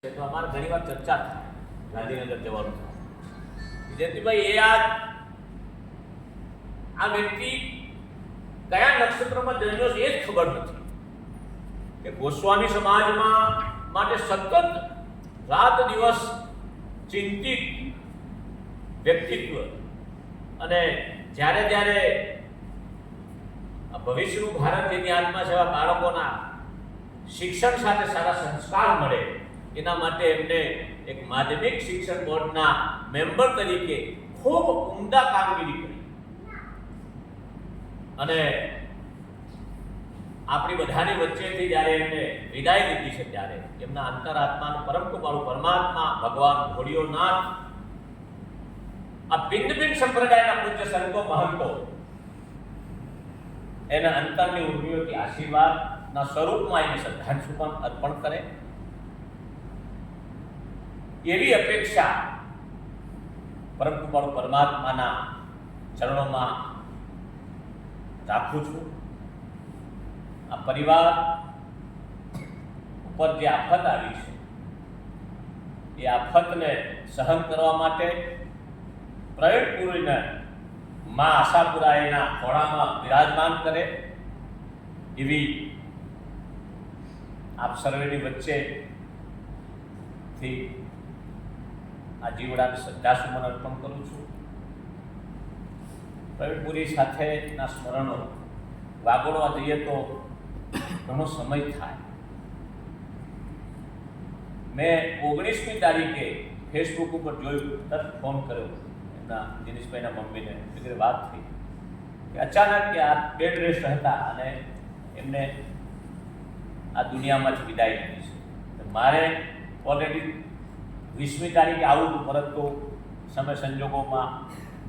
તો અમારે ઘણી વાર ચર્ચા થાય ગાંધીનગર જવાનું થાય જયંતિભાઈ એ આ વ્યક્તિ કયા નક્ષત્રમાં જન્મ્યો છે એ જ ખબર નથી કે ગોસ્વામી સમાજમાં માટે સતત રાત દિવસ ચિંતિત વ્યક્તિત્વ અને જ્યારે જ્યારે ભવિષ્યનું ભારત જેની આત્મા સેવા બાળકોના શિક્ષણ સાથે સારા સંસ્કાર મળે એના માટે એમને એક માધ્યમિક શિક્ષણ બોર્ડના મેમ્બર તરીકે ખૂબ ઉમદા કામગીરી કરી અને આપણી બધાની વચ્ચેથી જ્યારે એમને વિદાય લીધી છે ત્યારે એમના અંતરાત્માનું પરમ કૃપાળુ પરમાત્મા ભગવાન ભોળિયોનાથ આ ભિન્ન ભિન્ન સંપ્રદાયના પૂજ્ય સંતો મહંતો એના અંતરની ઉર્મિઓથી આશીર્વાદના સ્વરૂપમાં એને શ્રદ્ધાંજલિ અર્પણ કરે એવી અપેક્ષા પરમ કૃપાળુ પરમાત્માના ચરણોમાં રાખું છું. આ પરિવાર ઉપર જે આફત આવી છે એ આફતને સહન કરવા માટે પ્રયત્નપૂર્વક માં આશાપુરા એના ખોળામાં વિરાજમાન કરે એવી આપ સર્વેની વચ્ચેથી આ જીવડાને શ્રદ્ધાસુમન અર્પણ કરું છું. પ્રવીણપુરી સાથેના સ્મરણો વાગોળવા જઈએ તો ઘણો સમય થાય. મેં 19મી તારીખે ફેસબુક ઉપર જોયું, તરત ફોન કર્યો એમના દિનેશભાઈના મમ્મીને, વગેરે વાત થઈ કે અચાનક કે આ બેડ રેસ્ટ હતા અને એમને આ દુનિયામાંથી વિદાય લીધી છે. મારે ઓલરેડી 20મી તારીખે આવું હતું, પરંતુ સમય સંજોગોમાં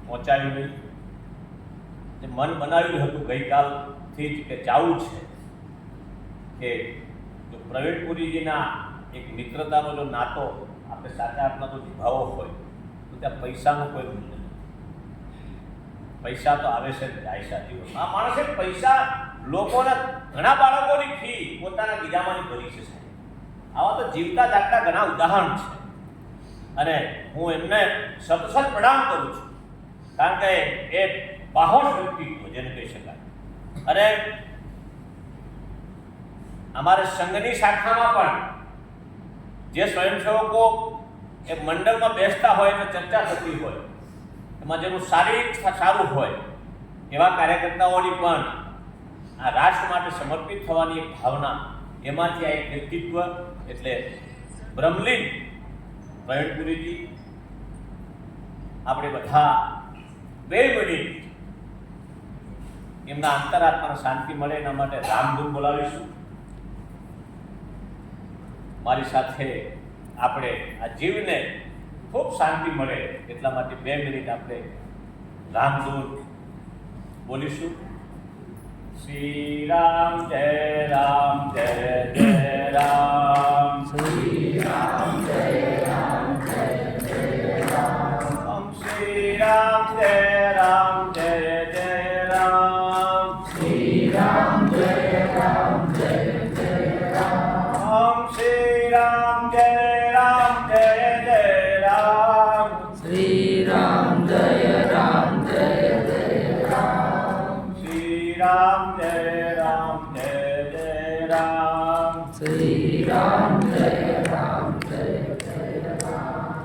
પહોંચાયું નહીં. મન બનાવ્યું હતું ગઈકાલથી જ કે જવું છે કે જો પ્રવીણપુરીજીના એક મિત્રતાનો જો નાતો આપણે સાથે આપણા તો નિભાવો હોય તો ત્યાં પૈસાનો કોઈ મૂલ્ય નથી. પૈસા તો આવે છે ને જાય છે જીવનમાં. આ માણસે પૈસા લોકોના ઘણા બાળકોની ફી પોતાના ગીજામાંની ભરી છે. આવા તો જીવતા જાગતા ઘણા ઉદાહરણ છે અને હું એમને સતત પ્રણામ કરું છું, કારણ કે એ બાહોશ વ્યક્તિત્વ જેને કહી શકાય. અને અમારે સંઘની શાખામાં પણ જે સ્વયંસેવકો એ મંડળમાં બેસતા હોય તો ચર્ચા થતી હોય, એમાં જેનું શારીરિક સારું હોય એવા કાર્યકર્તાઓની પણ આ રાષ્ટ્ર માટે સમર્પિત થવાની એક ભાવના, એમાંથી આ એક વ્યક્તિત્વ એટલે બ્રહ્મલીન પ્રવીણપુરીજી. આપણે બધા 2 મિનિટ એમના અંતરાત્માને શાંતિ મળે એના માટે રામધૂન બોલાવીશું. મારી સાથે આપણે આ જીવને ખૂબ શાંતિ મળે એટલા માટે 2 મિનિટ આપણે રામધૂન બોલીશું. શ્રી રામ જય રામ જય જય રામ, શ્રી રામ જય રામ જય જય રામ, શ્રી રામ જય રામ જય જય રામ, શ્રી રામ જય રામ જય જય રામ, શ્રી રામ જય રામ જય જય રામ, શ્રી રામ જય રામ જય જય રામ, શ્રી રામ જય રામ જય જય રામ, શ્રી રામ જય રામ જય જય રામ,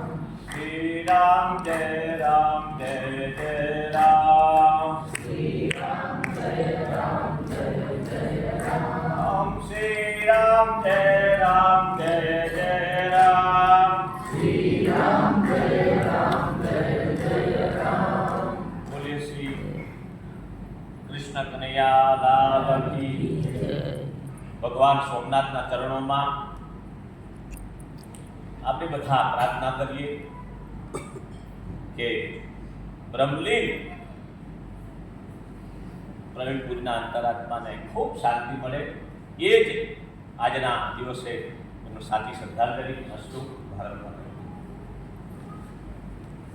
શ્રી રામ જય રામ જય જય રામ, શ્રી રામ જય રામ જય જય રામ, શ્રી રામ જય રામ જય જય રામ, શ્રી રામ જય રામ જય જય રામ. બોલીએ શ્રી કૃષ્ણ કનૈયા લાલ કી જય. ભગવાન સોમનાથના ચરણોમાં આપણે બધા પ્રાર્થના કરીએ કે બ્રહ્મલીન પ્રવીણપુરીના અંતરાત્માને ખૂબ શાંતિ મળે. એ જ આજના દિવસે એમનો સાચી શ્રદ્ધાંજલિ. અસ્તુ ભારત માતા.